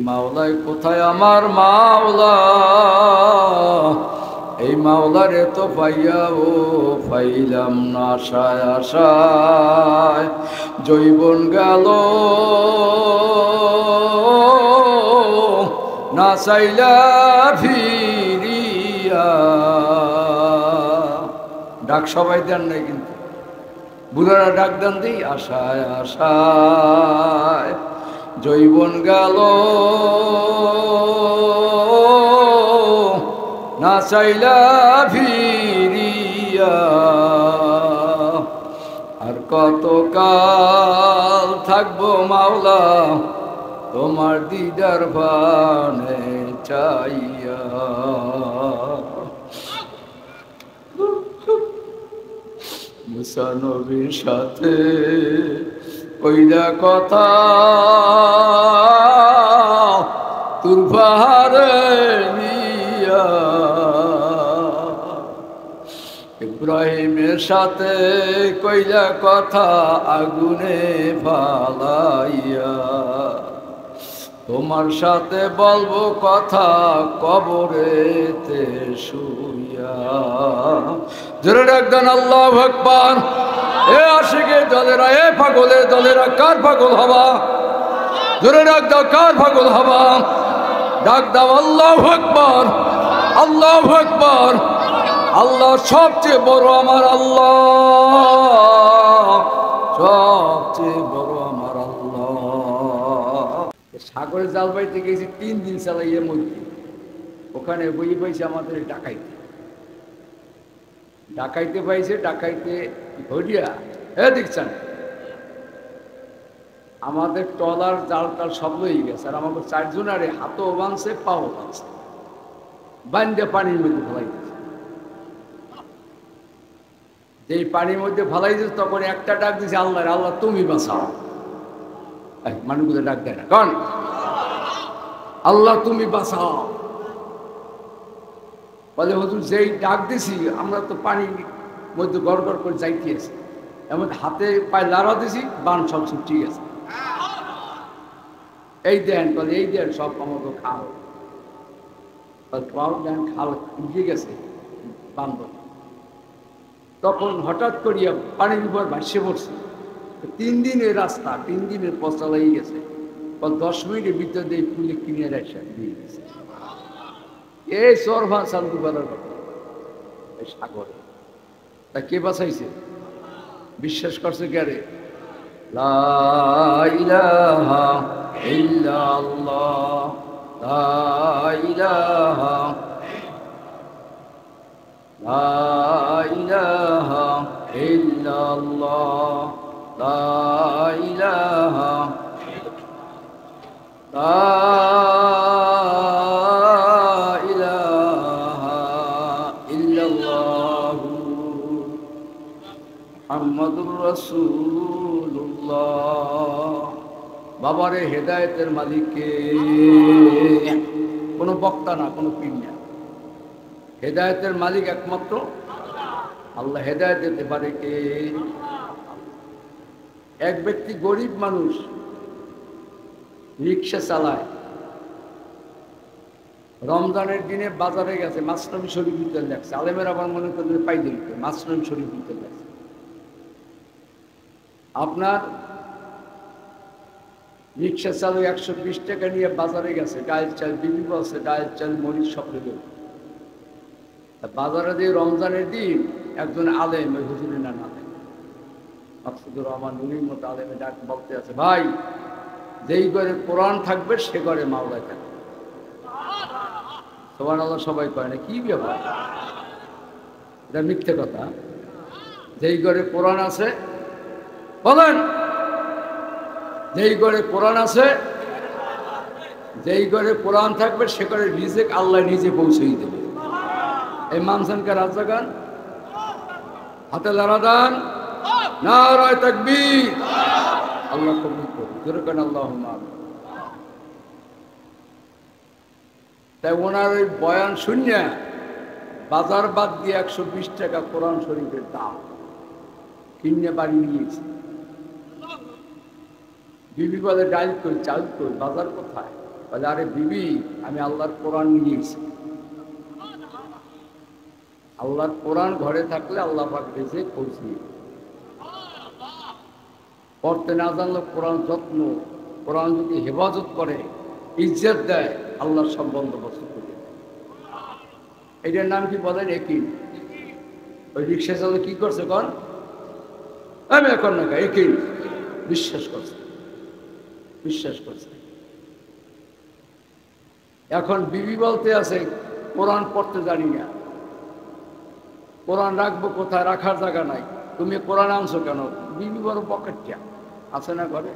মাওলাই কোথায় আমার মাওলা, এই মাওলারে তো পাইয়াও পাইলাম না, আশায় আশায় জৈবন গেল না চাইলা ফিরিয়া। ডাক সবাই দেন নাই কিন্তু বুড়ারা ডাক দেন দিই, আশায় আশায় জৈবন গেল না চাইলা ফিরিয়া। আর কতকাল থাকবো মাওলা তোমার দিদার বানে চাইয়া। মুসা নবীর সাথে কইলা কথা তুর পাহাড়ে নিয়া, ইব্রাহিমের সাথে কইলা কথা আগুনে ফালাইয়া। তোমার সাথে বলবো কথা কবরেতে শুইয়া। জোরে ডাকবেন আল্লাহু আকবার। এ আশিকের দলেরা, এ পাগলের দলেরা, কার পাগল হবা? জোরে ডাক দাও, কার পাগল হবা? ডাক দাও আল্লাহু আকবার, আল্লাহু আকবার। আল্লাহ সবচেয়ে বড় আমার আল্লাহ, সবচেয়ে বড় আমার আল্লাহ। সাগরে জাল বাইতে গেছি 3 দিন চালাইয়ের মধ্যে, ওখানে বই পাইছে আমাদের ডাকাইতে, ডাকাইতে পাইছে। ডাকাইতে ধরিয়া দেখছেন আমাদের টলার জাল টাল সব লই গেছে। আর আমাদের 4 জনারে হাতও বাঁধছে পাও বাঁধছে, বান্ধে পানির মধ্যে ফেলাই দিয়েছে। যেই পানির মধ্যে ফেলাই দিয়েছে তখন একটা ডাক দিয়েছে আল্লাহ, আল্লাহ তুমি বাঁচাও। মানুষগুলো ডাক দেয় না, কারণ আল্লাহ তুমি বাঁচাও বলে। হুজুর যেই ডাক দিছি আমরা তো পানির মধ্যে গড় গড় করে যাইতে আছে, এমন হাতে পায়ে লাড়া দিছি, বান সব ছুটি গেছে। এই দেন বলে, এই দেন সব আমাকে খাও। খাও দেন, খাল উঠে গেছে বান্ধব। তখন হঠাৎ করিয়া পানির উপর ভাসিয়ে পড়ছে। 3 দিনের রাস্তা, 3 দিনের পথ চালাই গেছে। 10 মিনিটের ভিতরে এই পুলে কিনে রেখে দিয়ে গেছে। এই সরভা শান্তি করার কথা এই সাগরে। তা কে বাঁচাইছে? বিশ্বাস করছে কে রে? লা ইলাহা ইল্লাল্লাহ, লা ইলাহা, লা ইলাহা ইল্লাল্লাহ, লা ইলাহা, লা ইলাহা ইল্লাল্লাহ মুহাম্মাদুর রাসূলুল্লাহ। বাবারে হেদায়েতের মালিককে, কোনো বক্তা না, কোনো পীর না, হেদায়েতের মালিক একমাত্র আল্লাহ। হেদায়েত দিতে পারে কে? এক ব্যক্তি গরিব মানুষ, রিক্সা চালায়, রমজানের দিনে বাজারে গেছে, মাসনবী শরীফ দিতে লাগছে। আলেমের আবার মনে করলে পাই দিল, মাসনবী শরীফ দিতে লাগছে। আপনার রিক্সা চালু 120 টাকা নিয়ে বাজারে গেছে, ডাল চাল বিবি বলছে, ডাল চাল মরিচ সব রেখে। বাজারে দিয়ে রমজানের দিন একজন আলেম, ওই হুজুরের নাম আলেম, মাকসুদুর রহমান নুরির মতো আলেমে ডাক বলতে আছে, ভাই যেই ঘরে কোরআন থাকবে সে ঘরে মাওলা থাকবে। সুবহানাল্লাহ সবাই কয় না, কি ব্যাপার? এটা মিথ্যে কথা। যেই ঘরে কোরআন আছে, বলেন, যেই ঘরে কোরআন আছে, যেই ঘরে কোরআন থাকবে সে ঘরে রিজিক আল্লাহ নিজে পৌঁছেই দেবে। এই মানসানকে রাজা গান, হাতে লড়া দান, নারায়ে তাকবীর, আল্লাহ কবুল করুন, জোরে কেন আল্লাহুম্মা আমিন। তাই ওনার ওই বয়ান শুনিয়া বাজার বাদ দিয়ে 120 টাকা কোরআন শরীফের দাম কিনে বাড়ি নিয়েছে। বিবি বলে, ডাল কই, চাল কই, বাজার কোথায়? বলে আরে বিবি, আমি আল্লাহর কোরআন নিয়েছি। আল্লাহর কোরআন ঘরে থাকলে আল্লাহ পাক রিজিক পৌঁছিয়ে পড়তে না জানলে কোরআন যত্ন, কোরআন যদি হেফাজত করে, ইজ্জত দেয়, আল্লাহর সব বন্দোবস্ত করে। এটার নাম কি বলেন? একই। ওই রিক্সা চালক কি করছে কন? আমি এখন না একই বিশ্বাস করছে, বিশ্বাস করছে। এখন বিবি বলতে আছে কোরআন পড়তে জানি না, কোরআন রাখবো কোথায়, রাখার জায়গা নাই, তুমি কোরআন আনছো কেন? বিবি বড় পকেটটা আছে না ঘরে?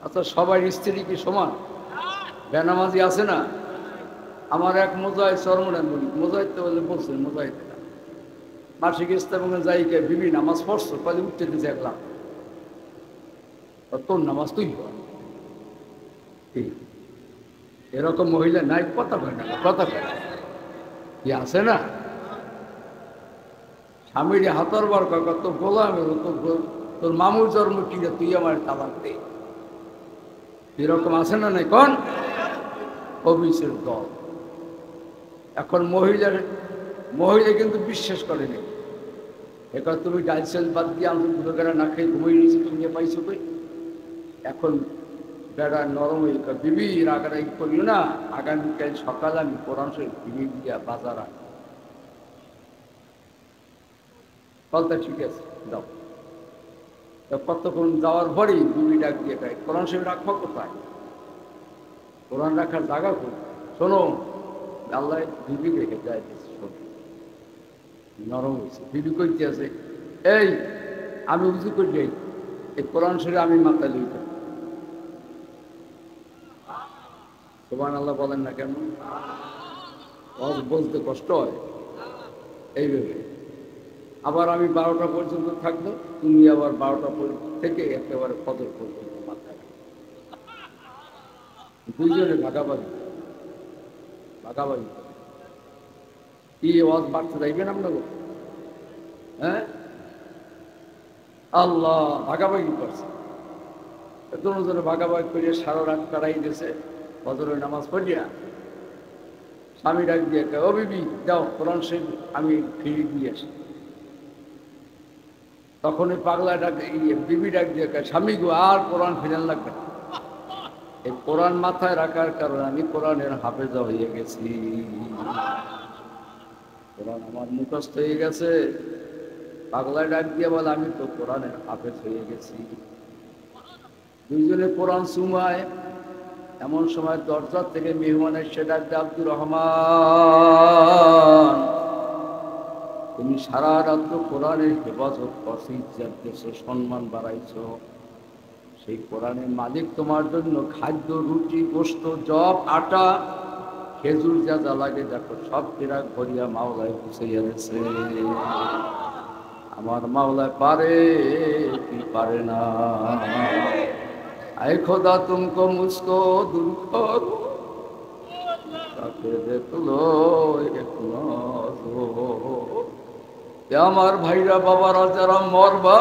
আচ্ছা সবাই স্ত্রী কি সমান? বেনামাজি আছে না? আমার এক মোজাহিদ চরমনের বলি, মোজাহিদ তো বলে বলছেন, মোজাহিদ মাসিক ইস্তেমায় যাই কে, বিবি নামাজ পড়ছো? তাহলে উঠতে দিতে দেখলাম, তোর নামাজ তুই পড়। এরকম মহিলা নাই, কথা কয় না, কথা কয় না, কি আছে না? স্বামীর হাতর বার কয়, তোর গোলামের, তোর মামুর জন্ম কিনে তুই আমার তালাক দে। এরকম আছে না নাই কোন? অফিসের দল। এখন মহিলা কিন্তু বিশ্বাস করেনি। এখন তুমি ডাল চাল বাদ দিয়ে আমি দুটো বেড়া না খেয়ে ঘুমিয়ে নিয়েছি, তুমি নিয়ে পাইছো কই? এখন বেড়া নরম হয়ে বিবি রাগারাগি করিও না, আগামীকাল সকালে আমি কোরআন শরীফ কিনে দিয়া বাজার আনি। বলতে ঠিক আছে যাও। কতক্ষণ যাওয়ার পরেই বিবি ডাক দিয়ে গায়, কোরআন শরীফ রাখবো কোথায়? কোরআন রাখার জায়গা কই? শোনো, আল্লাহ বিবি রেখে যায়, শোনো নরম হয়েছে। বিবি কইতে আছে, এই আমি উজু করে যাই, এই কোরআন শরীফ আমি মাথায় লইতাম। সুবহানাল্লাহ বলেন না কেন? বলতে কষ্ট হয় এইভাবে। আবার আমি 12টা পর্যন্ত থাকবো, তুমি আবার 12টা থেকে একেবারে ফজর পর্যন্ত মাথায়, দুইজনে ভাগাভাগি ভাগাভাগি। কি ওয়াজ বাড়তে যাইবেন আপনাকে? হ্যাঁ, আল্লাহ ভাগাভাগি করছে, দুজনে ভাগাভাগি করিয়া সারা রাত কাটাই দিয়েছে। ফজরের নামাজ পড়িয়া স্বামী ডাক দিয়ে, ও বিবি যাও কোরআন শরীফ আমি ফিরিয়ে দিয়ে আসি। তখন ওই পাগলা ডাক, বিবি ডাক দিয়ে, স্বামী গো আর কোরআন ফিরেন লাগবে না, এই কোরআন মাথায় রাখার কারণে আমি কোরআনের হাফেজা হয়ে গেছি, কোরআন আমার মুখস্থ হয়ে গেছে। পাগলায় ডাক দিয়ে বলে, আমি তো কোরআনের হাফেজ হয়ে গেছি। দুইজনে কোরআন সুমায়। এমন সময় দরজা থেকে মেহমানের সে ডাক দিয়ে, আব্দুর রহমান তুমি সারা রাত্র কোরআনের হেফাজত করছো, ইজ্জত দিয়েছো, সম্মান বাড়াইছো, সেই কোরআনের মালিক তোমার জন্য খাদ্য, রুটি, গোশত, জব, আটা, খেজুর যা যা লাগে দেখো সব ফেরাক ভরিয়া মাওলায় পুষে এনেছে। আমার মাওলায় পারে কি পারে না? আয় খোদা তুমকো মুঝকো দূর করো, তাকে দেখলো এক নজর। আমার ভাইরা বাবারা যারা মরবা,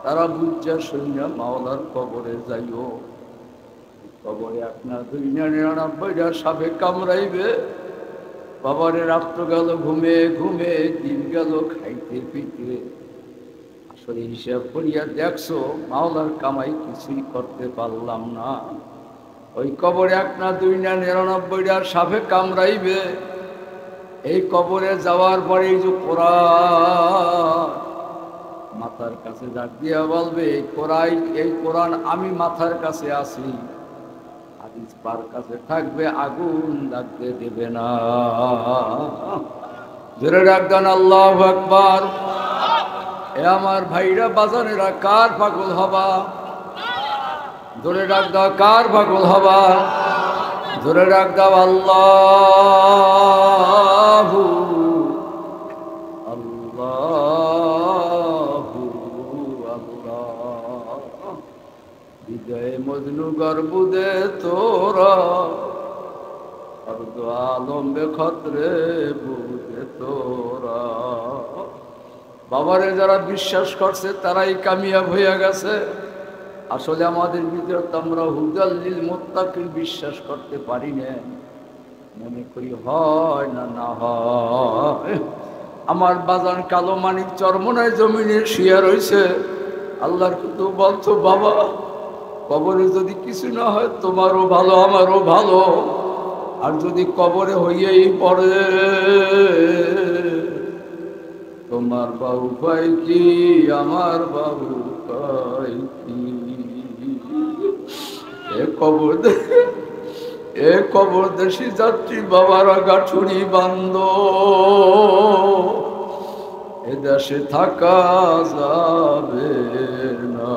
তারা বুঝা শুনিয়া মাওলার কবরে যাইও। কবরে আপনার 299টা সাপে কামড়াইবে। বাবারে রাত্র গেল ঘুমে ঘুমে, দিন গেল খাইতে পিতে। আসলে হিসাব করিয়া দেখছো মাওলার কামাই কিছুই করতে পারলাম না। ওই কবরে আপনার 299টা সাপে কামড়াইবে। এই কবরে যাওয়ার পরে এই যে কোরআন মাথার কাছে ডাক দিয়া বলবে, এই কোরআন আমি মাথার কাছে আছি, হাদিস পার কাছে থাকবে, আগুন লাগতে দেবে না। জোরে ডাক দেন আল্লাহু আকবার। এ আমার ভাইরা বাজানেরা, কার পাগল হবা? জোরে ডাক দাও, কার পাগল হবা? জোরে ডাক দাও, আল্লাহু আল্লাহু আল্লাহ। হৃদয়ে মজনু গর্বুদে তোরা, অর্ধ আলম্বে খতরে বুদে তোরা। বাবারে যারা বিশ্বাস করছে তারাই কামিয়াব হইয়া গেছে। আসলে আমাদের ভিতরে তো আমরা হুদাল্লিল মুত্তাকিন বিশ্বাস করতে পারি না, মনে করি হয় না না হয়। আমার বাজান কালো মানিক চরমনায় জমিনে শুয়ে রয়েছে, আল্লাহর কিন্তু বলতো বাবা কবরে যদি কিছু না হয় তোমারও ভালো আমারও ভালো, আর যদি কবরে হইয়াই পড়ে তোমার বাবু পাই কি আমার বাবু পাই কি। এ কবর দেশি যাত্রী বাবারা গাঠুরি বান্দ, এ দেশে থাকা যাবে না।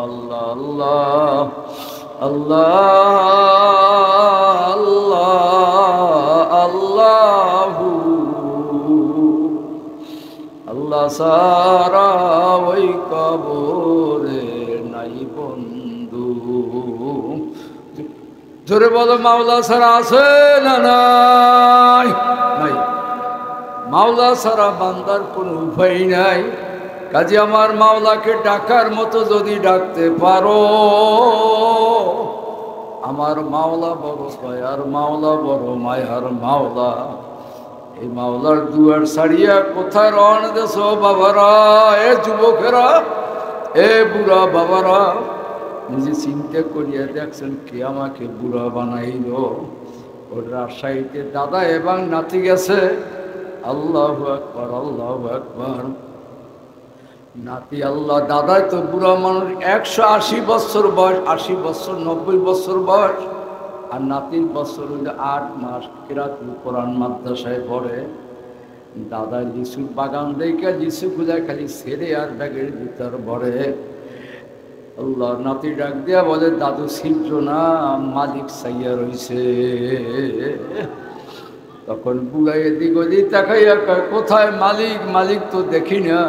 আল্লাহ আল্লাহ আল্লাহ আল্লাহ আল্লাহ সারা ওই কবরে নাই বন্ধু। জোরে বলো মাওলা সারা আছে না নাই? নাই। মাওলা সারা বান্দার কোনো উপায় নাই। কাজে আমার মাওলাকে ডাকার মতো যদি ডাকতে পারো, আমার মাওলা বড় দয়ার মাওলা, বড় মায়ার মাওলা। এই মাওলার দুয়ার ছাড়িয়া কোথায় রওনা দেশ বাবারা, এ যুবকেরা, এ বুড়া বাবারা, নিজে চিন্তা করিয়া দেখছেন কে আমাকে বুড়া বানাইল। ওর রাজশাহীতে দাদা এবং নাতি গেছে, আল্লাহু আকবার আল্লাহু আকবার। নাতি আল্লাহ, দাদাই তো বুড়া মানুষ, 180 বছর বয়স, 80 বছর 90 বছর বয়স, আর নাতির বছর হইল 8 মাস। কিরাতুল কোরআন মাদ্রাসায় পড়ে। দাদা লিচুর বাগান দেখে লিচু গুলা খালি ছেড়ে আর ব্যাগের ভিতর ভরে। আল্লাহ, নাতি ডাক দিয়া বলে দাদু ছিদ্র না, মালিক চাইয়া রইছে। তখন বুড়া এদিক ওদিক তাকাইয়া কয় কোথায় মালিক? মালিক তো দেখি না।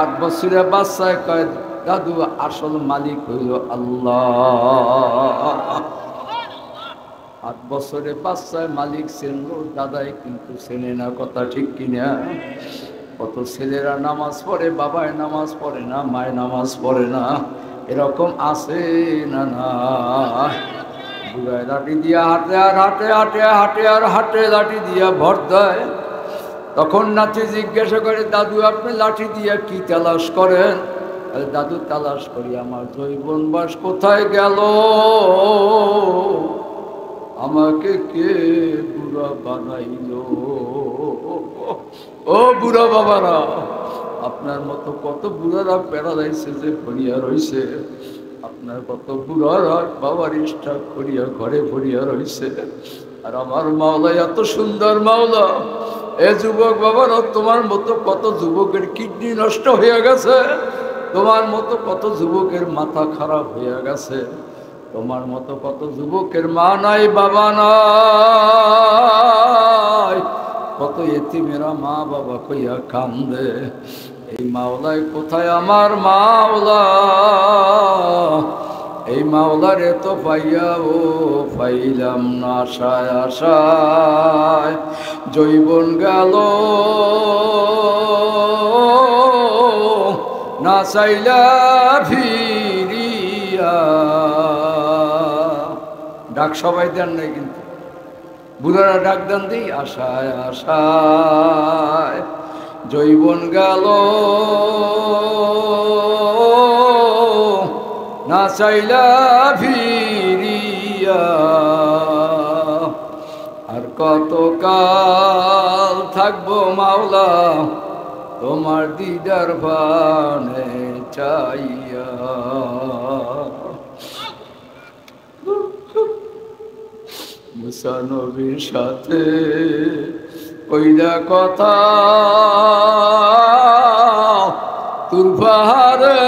8 বছরের বাচ্চায় কয় দাদু আসল মালিক হইল আল্লাহ। 8 বছরের বাচ্চায় মালিক চেনল, দাদাই কিন্তু চেনে না। কথা ঠিক কিনা? কত ছেলেরা নামাজ পড়ে, বাবায় নামাজ পড়ে না, মায় নামাজ পড়ে না, এরকম আছে না না? বুড়ায় লাঠি দিয়া হাঁটে আর হাঁটে, হাঁটে হাঁটে আর হাঁটে, লাঠি দিয়া ভর দেয়। তখন নাতি জিজ্ঞাসা করে দাদু আপনি লাঠি দিয়া কি তালাশ করেন? দাদু তালাশ করি আমার জৈবন বাস কোথায় গেল, আমাকে কে বুড়া বানাইল। ও বুড়া বাবারা, আপনার মতো কত বুড়ারা প্যারালাইসিসে ভরিয়া রইছে, আপনার কত বুড়ারা বাবার স্ট্রোক করিয়া ঘরে ভরিয়া রইছে। আর আমার মাওলা এত সুন্দর মাওলা। এ যুবক বাবারা, তোমার মতো কত যুবকের কিডনি নষ্ট হয়ে গেছে, তোমার মতো কত যুবকের মাথা খারাপ হয়ে গেছে, তোমার মতো কত যুবকের মা নাই বাবা নাই, কত এতিমেরা মা বাবা কইয়া কান্দে। এই মাওলায় কোথায় আমার মাওলা? এই মাওলারে তো পাইয়া ও পাইলাম না, আশায় আশায় জৈবন গেল না চাইলা ফিরিয়া। ডাক সবাই দেন নাই, কিন্তু বুড়ারা ডাক দেন দিই, আশায় আশায় জৈবন গেল না চাইলা ফিরিয়া। আর কত কাল থাকবো মাওলা তোমার দিদার ভানে চাইয়া। মুসা নবীর সাথে কইলা কথা তুর পাহাড়ে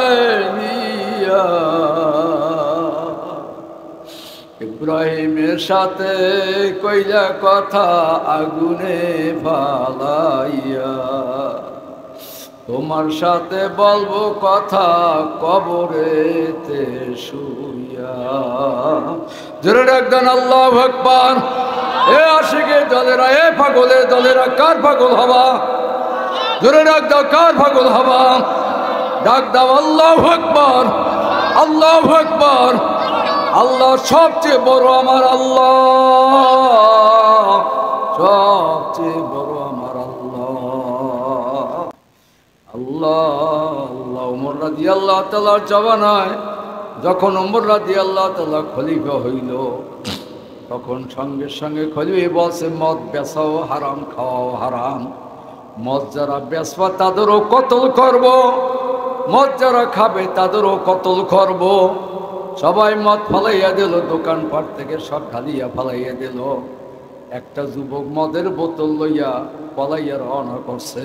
নিয়া, ইব্রাহিমের সাথে কইলা কথা আগুনে ফালাইয়া। তোমার সাথে বলবো কথা কবরেতে শুইয়া। জোরে ডাক দেন আল্লাহু আকবার। এ আশিকের দলেরা, এ পাগলের দলেরা, কার পাগল হবা? জোরে ডাক দাও, কার পাগল হবা? ডাক দাও আল্লাহু আকবার, আল্লাহু আকবার। আল্লাহ সবচেয়ে বড় আমার আল্লাহ, সবচেয়ে বড় আমার আল্লাহ। আল্লাহ আল্লাহ। ওমর রাদিয়াল্লাহু তাআলার জামানায় যখন ওমর রাদিয়াল্লাহু তাআলা খলিফা হইল, তখন সঙ্গে সঙ্গে খলিফা বলছে মদ বেচাও হারাম, খাওয়াও হারাম। মদ যারা বেচবা তাদেরও কতল করব, মদ যারা খাবে তাদেরও কতল করব। সবাই মদ ফালাইয়া দিল, দোকানপাট থেকে সব ঢালিয়া ফালাইয়া দিল। একটা যুবক মদের বোতল লইয়া পলাইয়া রওনা করছে।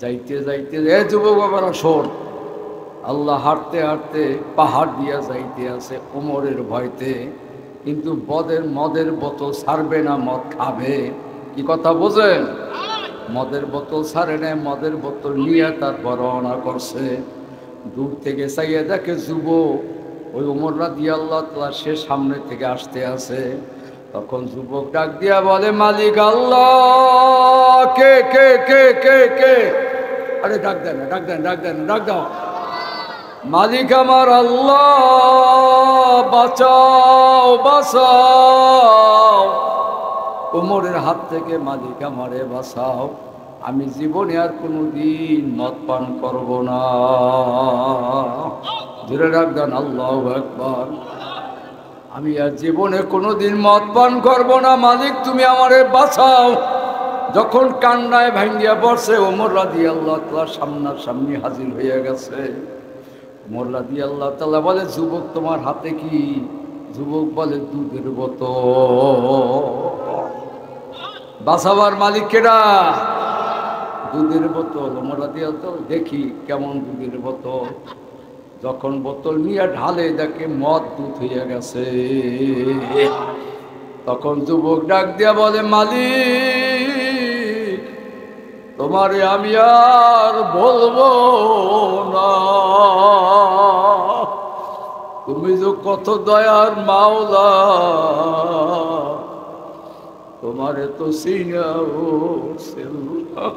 যাইতে যাইতে এ যুবক বাবারা শোন, আল্লাহ হাঁটতে হাঁটতে পাহাড় দিয়া যাইতে আছে ওমরের ভয়তে, কিন্তু মদের বোতল ছাড়বে না, মদ খাবে। কি কথা বোঝেন? মদের বোতল ছাড়ে না, মদের বোতল নিয়ে তারপর রওনা করছে। দূর থেকে চাইয়ে দেখে যুবক ওই ওমর রাদিয়াল্লাহু তাআলা সে সামনে থেকে আসতে আছে। তখন যুবক ডাক দিয়া বলে মালিক আল্লাহ। কে কে কে কে কে? আরে ডাক দেন, ডাক দেন, ডাক দেন, ডাক দাও। মালিক আমার আল্লাহ, বাঁচাও বাঁচাও। ওমরের হাত থেকে মালিক আমারে বাঁচাও, আমি জীবনে আর কোনোদিন মদ পান করব না। জোরে ডাক দেন আল্লাহু আকবার। আমি আর জীবনে কোনোদিন মদ পান করব না, মালিক তুমি আমারে বাঁচাও। যখন কান্নায় ভাঙ্গিয়া পড়ছে, ওমর রাদিয়াল্লাহু তাআলা সামনাসামনি হাজির হয়ে গেছে। ওমর রাদিয়াল্লাহু তাআলা বলে যুবক তোমার হাতে কি? যুবক বলে দুধের বোতল। বাঁচাবার মালিক কেডা? দুধের বোতল। ওমর রাদিয়াল্লাহু তাআলা দেখি কেমন দুধের বোতল। যখন বোতল নিয়ে ঢালে দেখে মদ দুধ হইয়া গেছে। তখন যুবক ডাক দিয়া বলে মালিক তোমারে আমি আর বলবো না, তুমি যে কত দয়ার মাওলা, তোমারে তো চিনাও ছিলাম।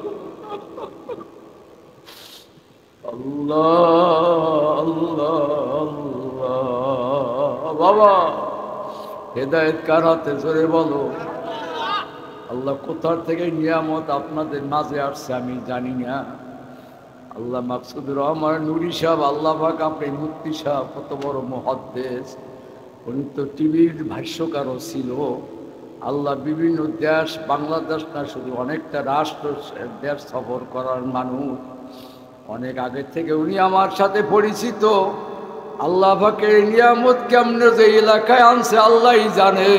আল্লাহ আল্লাহ আল্লাহ। বাবা হেদায়েত কার হাতে? জোরে বলো। আল্লাহ কোথার থেকে নিয়ামত আপনাদের মাঝে আসছে আমি জানি না। আল্লাহ মাকসুদুর রহমান নুরি সাহেব, আল্লাহ পাক আপনি মুফতি সাহেব কত বড় মুহাদ্দিস, উনি তো টিভির ভাষ্যকারও ছিল। আল্লাহ বিভিন্ন দেশ, বাংলাদেশ না শুধু অনেকটা রাষ্ট্র দেশ সফর করার মানুষ। অনেক আগে থেকে উনি আমার সাথে পরিচিত। আল্লাহ পাকের নিয়ামত কেমনে যে এলাকায় আনছে আল্লাহই জানে।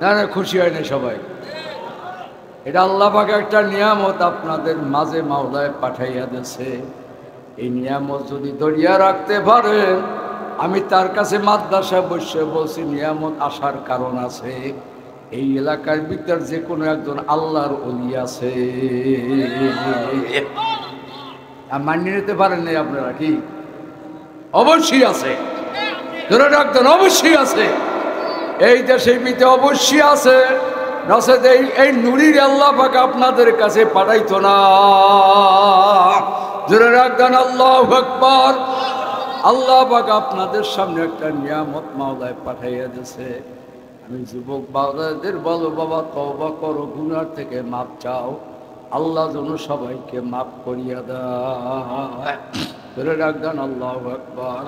না না খুশি হয় না সবাই? এটা আল্লাহ পাক একটা নিয়ামত আপনাদের মাঝে মাওলায় পাঠাইয়া দিয়েছে। এই নিয়ামত যদি ধরিয়া রাখতে পারেন, আমি তার কাছে মাদ্রাসা বসে বলছি নিয়ামত আসার কারণ আছে। এই এলাকার ভিতর যে কোনো একজন আল্লাহর ওলি আছে। মানিয়ে নিতে পারেন নাই আপনারা? কি অবশ্যই আছে। ধরে রাখতেন অবশ্যই আছে। এই দেশের ভিতরে অবশ্যই আছে, নচেত এই নুরির আল্লাহ পাক আপনাদের কাছে পাঠাইতো না। ধরে রাখতেন আল্লাহু আকবার। আল্লাহ পাক আপনাদের সামনে একটা নিয়ামত মাওলায় পাঠাইয়া দিয়েছে। আমি যুবক বাবাদের বলো বাবা তওবা করো, গুনার থেকে মাপ চাও, আল্লাহ যেন সবাইকে মাফ করিয়া দেয়। ধরে রাখবেন আল্লাহু আকবার।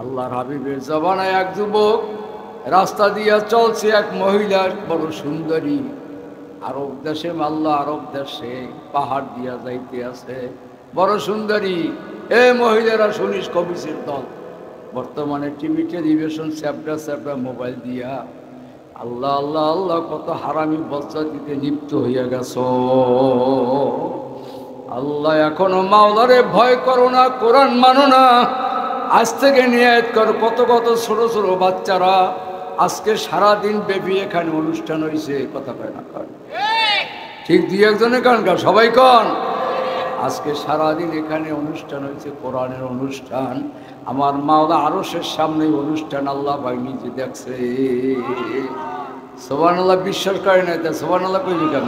আল্লাহর হাবিবের জবানায় এক যুবক রাস্তা দিয়া চলছে, এক মহিলা বড় সুন্দরী, আরব দেশে মাল্লা আরব দেশে পাহাড় দিয়া যাইতে আছে, বড় সুন্দরী। এ মহিলারা শুনিস কবিসের দল, বর্তমানে টিভি টেলিভিশন চ্যাপটা চ্যাপটা মোবাইল দিয়া আল্লাহ আল্লাহ আল্লাহ কত হারামি বজ্জাতিতে লিপ্ত হইয়া গেছ। আল্লাহ এখনো মাওলারে ভয় করো না, কোরআন মানো না, আজ থেকে নিয়াত করো। কত কত ছোট ছোট বাচ্চারা আজকে সারাদিন ব্যাপী এখানে অনুষ্ঠান হয়েছে, কথা কয় না কর ঠিক দুই একজনের কারণ সবাই কন। আজকে সারাদিন এখানে অনুষ্ঠান হয়েছে, কোরআনের অনুষ্ঠান। আমার মাওলা আরশের সামনে অনুষ্ঠান আল্লাহ ভাই নিজে দেখছে। সুবহানাল্লাহ। বিশ্বাস করে না তা সুবহানাল্লাহ কইবি কেন?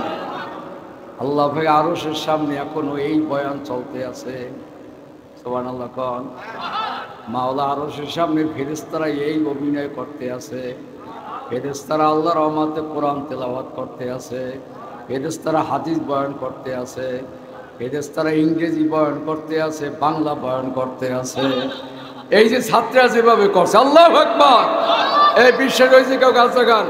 আল্লাহ ভাই আরশের সামনে এখনো এই বয়ান চলতে আছে। সুবহানাল্লাহ কোন মাওলা আরশের সামনে ফেরেশতারা এই অভিনয় করতে আছে। ফেরেশতারা আল্লাহর রহমতে কোরআন তেলাওয়াত করতে আছে। ফেরেশতারা হাদিস বয়ান করতে আছে। ফেরেশতারা ইংরেজি বয়ান করতে আছে, বাংলা বয়ান করতে আছে। এই যে ছাত্ররা যেভাবে করছে, আল্লাহু আকবার। এই বিশ্বের হয়েছে কেউ গাছ জাগান,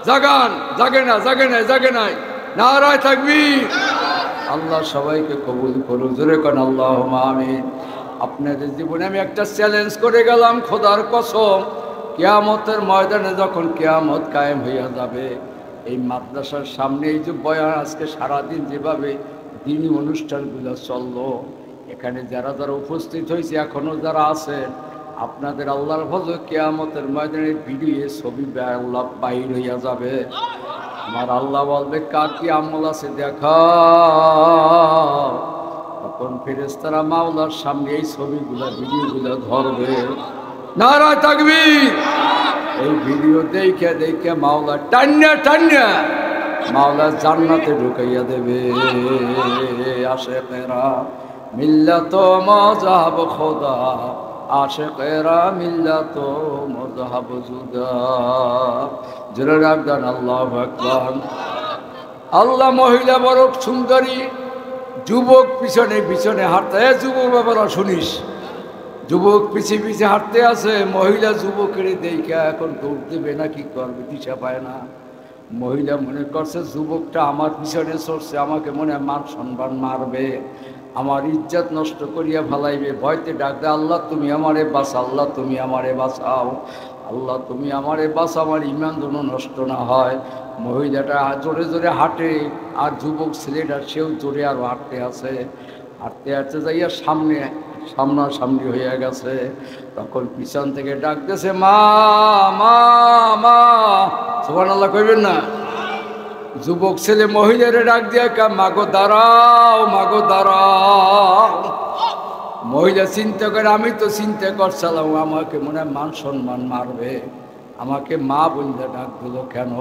জাগান, জাগে না, জাগে নাই, জাগে নাই, নারায় তাকবীর। আল্লাহ সবাইকে কবুল করুন, জোরে কোন আল্লাহুম্মা আমিন। আপনাদের জীবনে আমি একটা চ্যালেঞ্জ করে গেলাম, খোদার কসম, কিয়ামতের ময়দানে যখন কিয়ামত কায়েম হইয়া যাবে, এই মাদ্রাসার সামনে এই যে বয়ান আজকে সারাদিন যেভাবে দিনী অনুষ্ঠানগুলো চললো, এখানে যারা যারা উপস্থিত হয়েছে এখনো যারা আছেন, আপনাদের আল্লাহর ফজলে কিয়ামতের ময়দানে ভিডিও ছবি আল্লাহ বাইর হইয়া যাবে। আমার আল্লাহ বলবে কার কি আমল আছে দেখা। তখন ফেরেশতারা মাওলার সামনে এই ছবিগুলা ভিডিওগুলো ধরবে, নারায়ে তাকবীর। এই ভিডিও দেখে দেখে মাওলা টান্না টান্না মাওলা জান্নাতে ঢুকাইয়া দেবে। আশিকেরা মিল্লাত মযহাব খোদা, আশিকেরা মিল্লাত মযহাব জুদা। জোরে রাখবেন আল্লাহু আকবার। আল্লাহ মহিলা বড় সুন্দরী, যুবক পিছনে পিছনে হাঁটতে, যুবক বাবারা শুনিস, যুবক পিছিয়ে পিছিয়ে হাঁটতে আছে। মহিলা যুবকের দেখে এখন দৌড় দেবে না, কি করবে, দিশা পায় না। মহিলা মনে করছে যুবকটা আমার পিছনে চড়ছে, আমাকে মনে হয় মান সম্মান মারবে, আমার ইজ্জত নষ্ট করিয়া ফেলাইবে। ভয়তে ডাকতে, আল্লাহ তুমি আমারে বাঁচাও, আল্লাহ তুমি আমারে বাঁচাও, আল্লাহ তুমি আমারে বাঁচাও, আমার ইমান যেন নষ্ট না হয়। মহিলাটা জোরে জোরে হাঁটে, আর যুবক ছেলেটা সেও জোরে আরও হাঁটতে আছে। হাঁটতে হাঁটতে যাইয়া সামনে সামনাসামনি হইয়া গেছে। তখন পিছন থেকে ডাকতেছে, মা মা মা। সুবহানাল্লাহ কইবেন না? যুবক ছেলে মহিলারে ডাক দিয়া কা, মাগো দাঁড়াও, মাগো দাঁড়াও। মহিলা চিন্তা করে, আমি তো চিন্তা করছিলাম আমাকে মনে হয় মান সম্মান মারবে, আমাকে মা বলতে ডাক দিল কেন।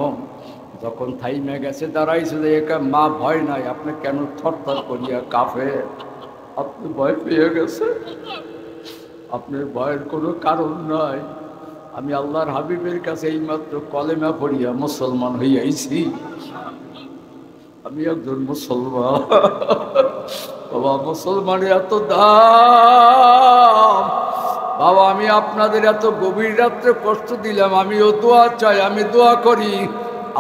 যখন থাইমে গেছে, দাঁড়াইছে, একা মা ভয় নাই, আপনি কেন থরথর করিয়া কাঁপে? আপনি ভয় পেয়ে গেছে, আপনার ভয়ের কোনো কারণ নাই। আমি আল্লাহর হাবিবের কাছে এইমাত্র কলেমা পড়িয়া মুসলমান হইয়াছি, আমি একজন মুসলমান। বাবা মুসলমানের এত দাম। বাবা আমি আপনাদের এত গভীর রাত্রে কষ্ট দিলাম, আমিও দোয়া চাই, আমি দোয়া করি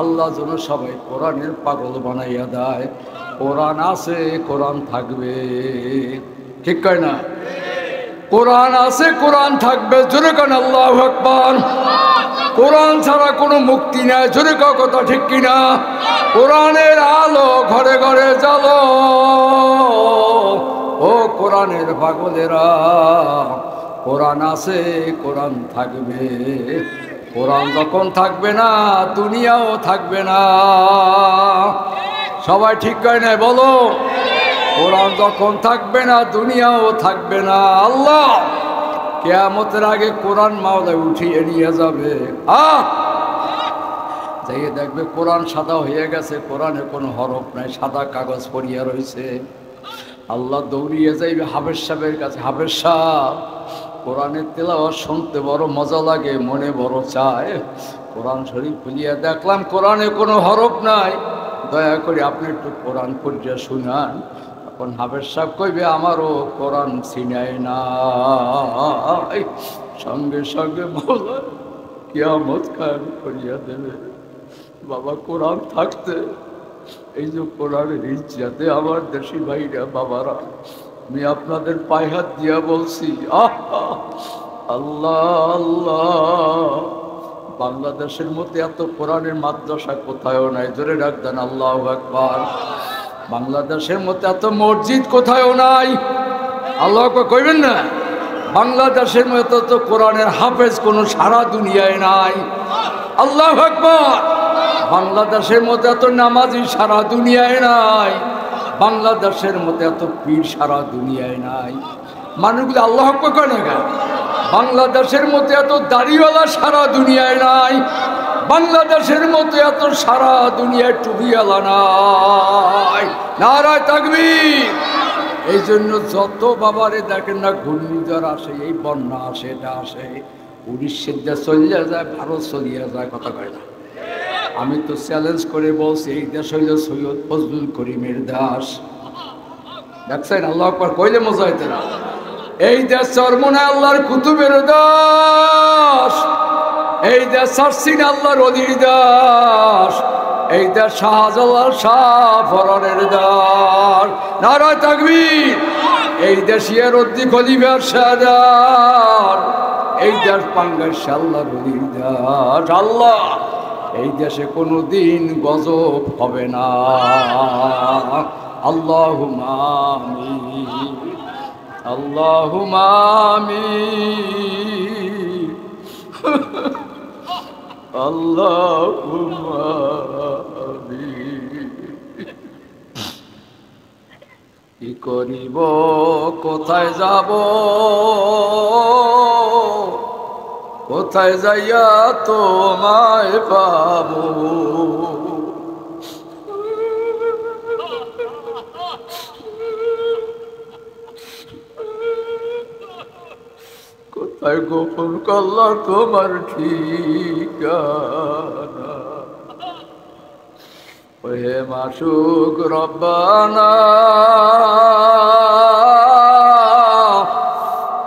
আল্লাহ যেন সবাই কোরআনের পাগল বানাইয়া দেয়। কোরআন আছে, কোরআন থাকবে, ঠিক কয় না? কোরআন আছে, কোরআন থাকবে, জোরে কেন আল্লাহু আকবার। কোরআন ছাড়া কোনো মুক্তি নাই, জোরে কথা ঠিক কিনা? কোরআনের আলো ঘরে ঘরে জ্বালো, ও কোরআনের পাগলেরা। কোরআন আছে, কোরআন থাকবে। কোরআন যখন থাকবে না, দুনিয়াও থাকবে না। সবাই ঠিক কয় না বলো? কোরআন যখন থাকবে না, দুনিয়াও থাকবে না। আল্লাহ কিয়ামতের আগে কোরআন মাওলায় উঠিয়ে নিয়ে যাবে। যাইয়ে দেখবে কোরআন সাদা হয়ে গেছে, কোরআনে কোনো হরফ নাই, সাদা কাগজ পড়িয়া রয়েছে। আল্লাহ দৌড়িয়ে যাইবে হাফেজ সাহেবের কাছে, হাফেজ সাহেব কোরআনের তেলাওয়াত শুনতে বড় মজা লাগে, মনে বড় চায়। কোরআন শরীফ খুলিয়া দেখলাম কোরআনে কোনো হরফ নাই, দয়া করে আপনি একটু কোরআন পড়িয়া শুনান। এখন হাফেজ সাহেব কইবে আমারও কোরআন চিনায় না। সঙ্গে সঙ্গে মাওলা কিয়ামত কায়েম করিয়া দেবে। বাবা কোরআন থাকতে, এই যে কোরআনের ইজ্জতে আমার দেশি ভাইরা বাবারা, আমি আপনাদের পায়ে হাত দিয়া বলছি, আল্লাহ আল্লাহ, বাংলাদেশের মধ্যে এত কোরআনের মাদ্রাসা কোথায়ও নাই, জোরে ডাক দেন আল্লাহু আকবার। বাংলাদেশের মধ্যে এত মসজিদ কোথায়ও নাই, আল্লাহ কইবেন না? বাংলাদেশের মতো তো কোরআনের হাফেজ কোনো সারা দুনিয়ায় নাই, আল্লাহু আকবার। বাংলাদেশের মতো এত নামাজি সারা দুনিয়ায় নাই, বাংলাদেশের মতো এত পীর সারা দুনিয়ায় নাই। মানুষগুলো আল্লাহ কয় না, বাংলাদেশের মতো এত দাড়িওয়ালা সারা দুনিয়ায় নাই, বাংলাদেশের মতো এত সারা দুনিয়ায় টুপিওয়ালা নাই। নারায়ে তাকবীর। এই জন্য যত বাবারে দেখেন না ঘূর্ণিঝড় আসে, এই বন্যা আসে, এটা আসে, উড়িষ্যার দেশ চলিয়া যায়, ভারত চলিয়া যায়, কথা কয় না। আমি তো চ্যালেঞ্জ করে বলছি এই দেশ হইল সৈয়দ ফজলুল করিমের দাস। দেখছেন আল্লাহু আকবার কইলে মজা হইতে না। এই দেশ চরমনে আল্লাহর কুতুবের দাস, এই দেশ সারসিন আল্লাহর অলির দাস, এই দেশ শাহজালাল শাহ ফরানের দাস। নারায়ে তাকবীর। এই দেশ ইয়ারউদ্দিন খলিফার শাহদার, এই দেশ পাঙ্গাস আল্লাহর অলির দাস। আল্লাহ এই দেশে কোনোদিন গজব হবে না। আল্লাহুম্মা আমিন, আল্লাহুম্মা আমিন, আল্লাহুম্মা আমিন। কি করিব, কোথায় যাব, কোথায় যাইয়া তোমায় পাবো? কোথায় গোপন করলা তোমার ঠিকানা? ওহে মাসুক রব্বানা,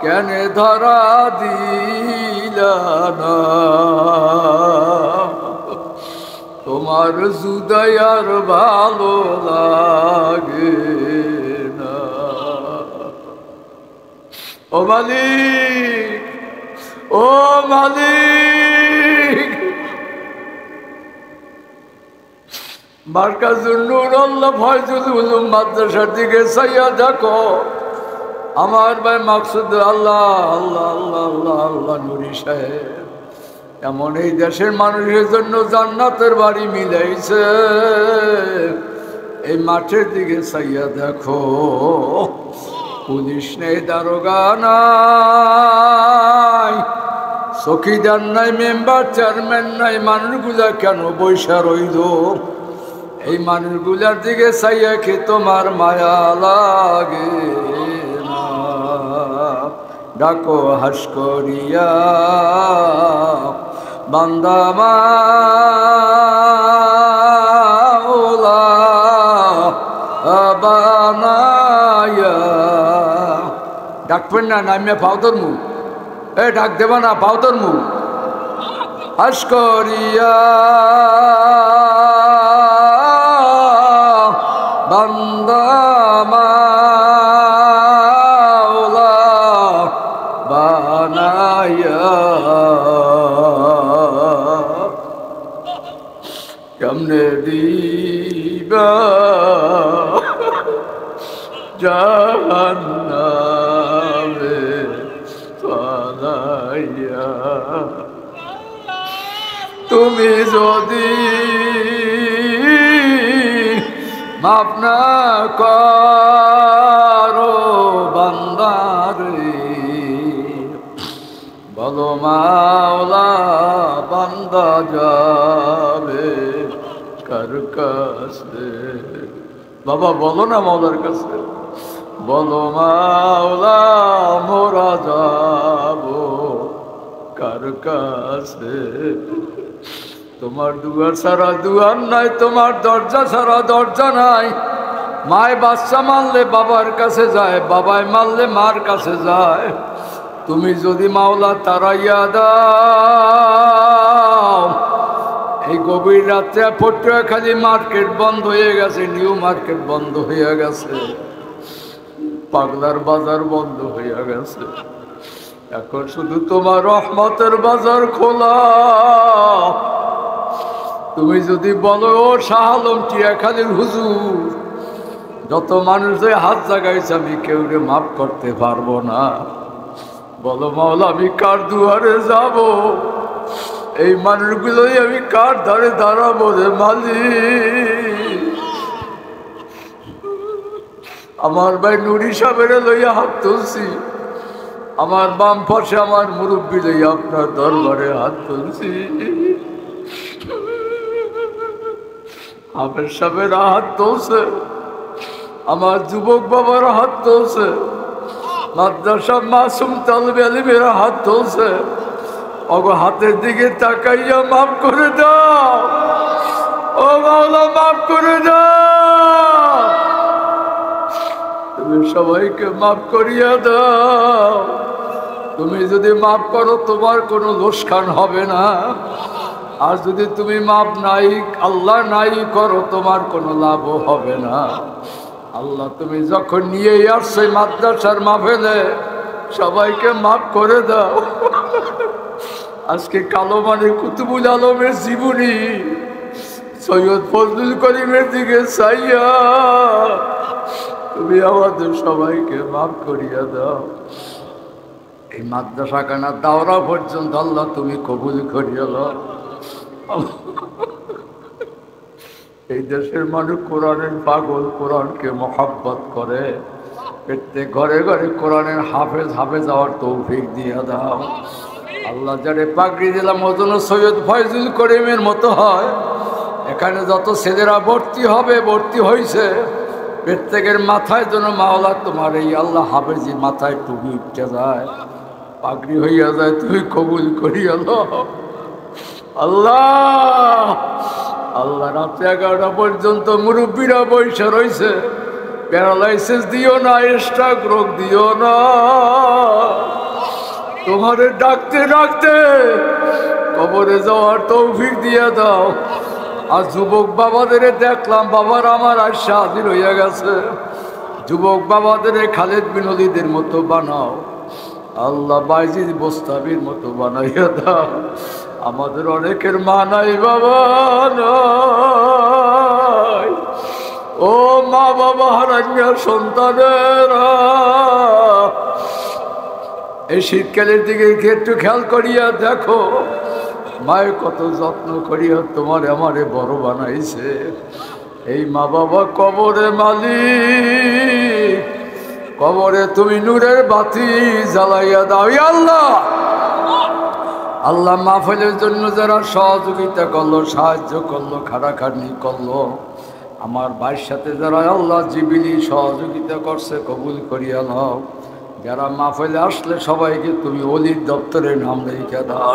কেন ধরা দিলা না? তোমার জুদাই আর ভালো লাগে না। ও মালিক, ও মালিক, মার্কাজুন নূর আল্লাহ ফয়জুল উলুম মাদ্রাসার দিকে চাইয়া দেখো। আমার ভাই মাকসুদ আল্লাহ আল্লাহ আল্লাহ আল্লাহ আল্লাহ নুরি সাহেব এমন এই দেশের মানুষের জন্য জান্নাতের বাড়ি মিলাইছে। এই মাঠের দিকে চাইয়া দেখো, পুলিশ নেই, দারোগা নাই, চৌকিদার নাই, মেম্বার চেয়ারম্যান নাই, মানুষগুলা কেন বৈশা রইল? এই মানুষগুলার দিকে চাইয়া কি তোমার মায়া লাগে না? ডাকো হাস করিয়া বান্দা মাওলা বানায়া। ডাকবেন না, নামে পাউদর মুখ, এ ডাক দেবা না, পাউদর মুখ। হাস করিয়া বান্দা মাওলা বানায়া। কেমনে দিবা জাহান্নামে ফালাইয়া? তুমি যদি মাফ না করো বান্দারে, বলো মাওলা বান্দা যাবে কার কাছে? বাবা বলো না মাওলার কাছে, বলো মাওলা মোরা যাব কার কাছে? তোমার দুয়ার ছাড়া দুয়ার নাই, তোমার দরজা ছাড়া দরজা নাই। মায় বাচ্চা মারলে বাবার কাছে যায়, বাবায় মারলে মার কাছে যায়। তুমি যদি মাওলা তারাইয়া দাও, এই গভীর রাত্রে পটুয়াখালী মার্কেট বন্ধ হয়ে গেছে, নিউ মার্কেট বন্ধ হয়ে গেছে, পাগলার বাজার বন্ধ হয়ে গেছে। এখন শুধু তোমার রহমতের বাজার খোলা। তুমি যদি বলো ও শাহ আলম টিয়াখালীর হুজুর, যত মানুষ হাত জাগাইছে আমি কেউরে মাফ করতে পারবো না। বলো মাওলা আমি কার দুয়ারে যাব? এই মানুষগুলোই আমি কার ধারে দাঁড়াবো রে মালিক? আমার ভাই নুরি সাহেবের লইয়া হাত তুলছি, আমার বাম পাশে আমার মুরব্বী লইয়া আপনার দরবারে হাত তুলছি। হাফেজ সাহেবের হাত তুলছে, আমার যুবক বাবার হাত তুলছে, মাদ্রাসা মাসুম তালবে আলিমের হাত তুলছে। ওগো হাতের দিকে তাকাইয়া মাফ করে দাও, ও মাওলা মাফ করে দাও, তুমি সবাইকে মাফ করিয়া দাও। তুমি যদি মাফ করো তোমার কোনো লোকসান হবে না, আর যদি তুমি মাফ নাই আল্লাহ নাই করো তোমার কোনো লাভও হবে না। আল্লাহ তুমি যখন নিয়ে আসছো মাদ্রাসার মাহফিলে সবাইকে মাফ করে দাও। আজকে কালো মানে কুতুবুল আলমের জীবনী, সৈয়দ ফজলুল করিমের দিকে চাইয়া তুমি আমাদের সবাইকে মাফ করিয়া দাও। এই মাদ্রাসা খানা দাওরা পর্যন্ত আল্লাহ তুমি কবুল করিয়া দাও। এই দেশের মানুষ কোরআনের পাগল, কোরআনকে মহাব্বত করে, প্রত্যেক ঘরে ঘরে কোরআনের হাফেজ যাওয়ার তৌফিক দিয়ে দাও। আল্লাহ যারে পাগড়ি দিলাম ওজন সৈয়দ ফয়জুল করিমের মতো হয়। এখানে যত ছেলেরা ভর্তি হবে, ভর্তি হয়েছে, প্রত্যেকের মাথায় যেন মাওলা তোমার এই আল্লাহ হাফেজি মাথায় টুপি উঠতে যায়, পাগড়ি হইয়া যায়, তুমি কবুল করিয়া দাও। আল্লাহ আল্লাহ রাত 11টা পর্যন্ত মুরব্বীরা বৈশা রয়েছে, প্যারালাইসিস দিও না, স্ট্রোক রোগ দিও না। তোমারে ডাকতে ডাকতে কবরে যাওয়ার তৌফিক দিয়ে দাও। আর যুবক বাবাদের দেখলাম, বাবার আমার আশা হাজির হইয়া গেছে, যুবক বাবাদের খালেদ বিন ওলীদের মতো বানাও আল্লাহ, বাইজিদ বোস্তাবির মতো বানাইয়া দাও। আমাদের অনেকের মা নাই, বাবা নাই, ও মা বাবা হারাইয়া সন্তানেরা এই শীতকালের দিকে একটু খেয়াল করিয়া দেখো, মায়ের কত যত্ন করিয়া তোমার আমারে বড় বানাইছে। এই মা বাবা কবরে মালিক, কবরে তুমি নূরের বাতি জ্বালাইয়া দাও। আল্লাহ আল্লাহ মাহফিলের জন্য যারা সহযোগিতা করলো, সাহায্য করলো, খাটাখাটনি করলো, আমার ভাইয়ের সাথে যারা আল্লাহ জিবিলি সহযোগিতা করছে কবুল করিয়া নাও। যারা মাহফিলে আসলে সবাইকে তুমি ওলির দপ্তরে নাম লিখে দাও।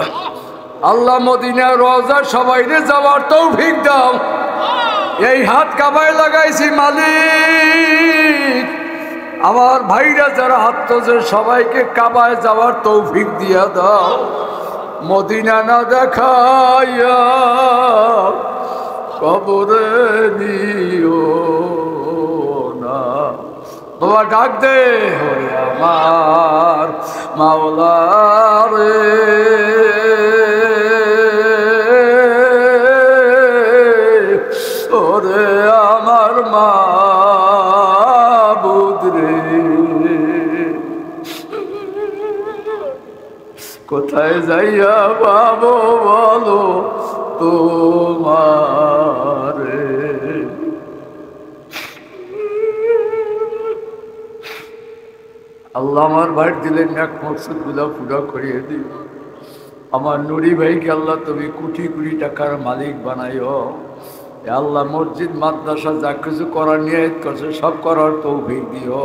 আল্লাহ মদিনার রওজা সবাইকে যাওয়ার তৌফিক দাও। এই হাত কাবায় লাগাইছি মালিক, আমার ভাইরা যারা হাত তোছে সবাইকে কাবায় যাওয়ার তৌফিক দিয়া দাও। মদিনা না দেখাইয়া কবরে দিও না। বাবা ডাক দে, ওরে আমার মাওলা রে, ওরে আমার মাবুদ রে, কোথায় যাইয়া পাবো বলো তোমারে। আল্লাহ আমার ভাই দিলেন এক মকসুদ গুলা পুরা করিয়ে দিই। আমার নুরি ভাইকে আল্লাহ তুমি কোটি কোটি টাকার মালিক বানাইও। আল্লাহ মসজিদ মাদ্রাসা যা কিছু করার নিয়ত করছে সব করার তৌফিক দিও।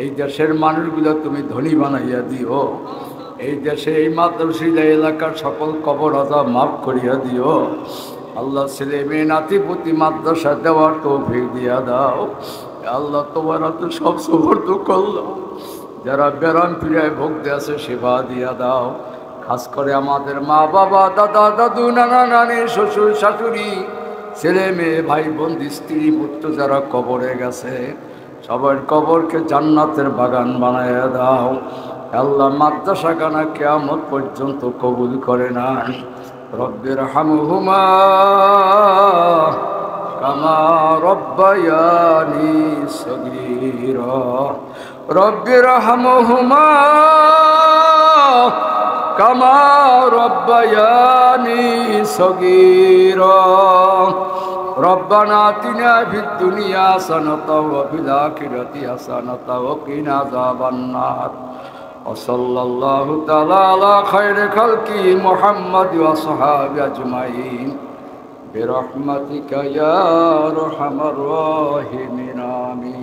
এই দেশের মানুষগুলো তুমি ধনী বানাইয়া দিও। এই দেশে এই মাদ্রাসা এলাকার সকল কবর আযাব মাফ করিয়া দিও। আল্লাহ ছেলে মেয়ে নাতি পুতি মাদ্রাসা দেওয়ার তৌফিক দিয়া দাও। আল্লাহ তোমার হাতে সব সুবর্দ করলো। যারা ব্যারাম পীড়ায় ভুগতে আছে সেবা দিয়া দাও। খাস করে আমাদের মা বাবা, দাদা দাদু, নানা নানি, শ্বশুর শাশুড়ি, ছেলে মেয়ে, ভাই বোন, স্ত্রী পুত্র যারা কবরে গেছে সবার কবরকে জান্নাতের বাগান বানাইয়া দাও। আল্লাহ মাদ্রাসা খানা কিয়ামত পর্যন্ত কবুল করে নাই। রব্বির হামহুমা কামা রব্বায়ানি সগীরা, রব্বির হামহুমা কামা রব্বায়ানি সগীরা। রব্বানা আতিনা ফিদ দুনিয়া হাসানাতাও ওয়া ফিল আখিরাতি হাসানাতাও ওয়া কিনা আযাবান নার। ওয়াসাল্লাল্লাহু তাআলা আলা খায়রি খালকি মুহাম্মাদ ওয়া সাহাবি আজমাইন। برحمتك يا أرحم الراحمين آمين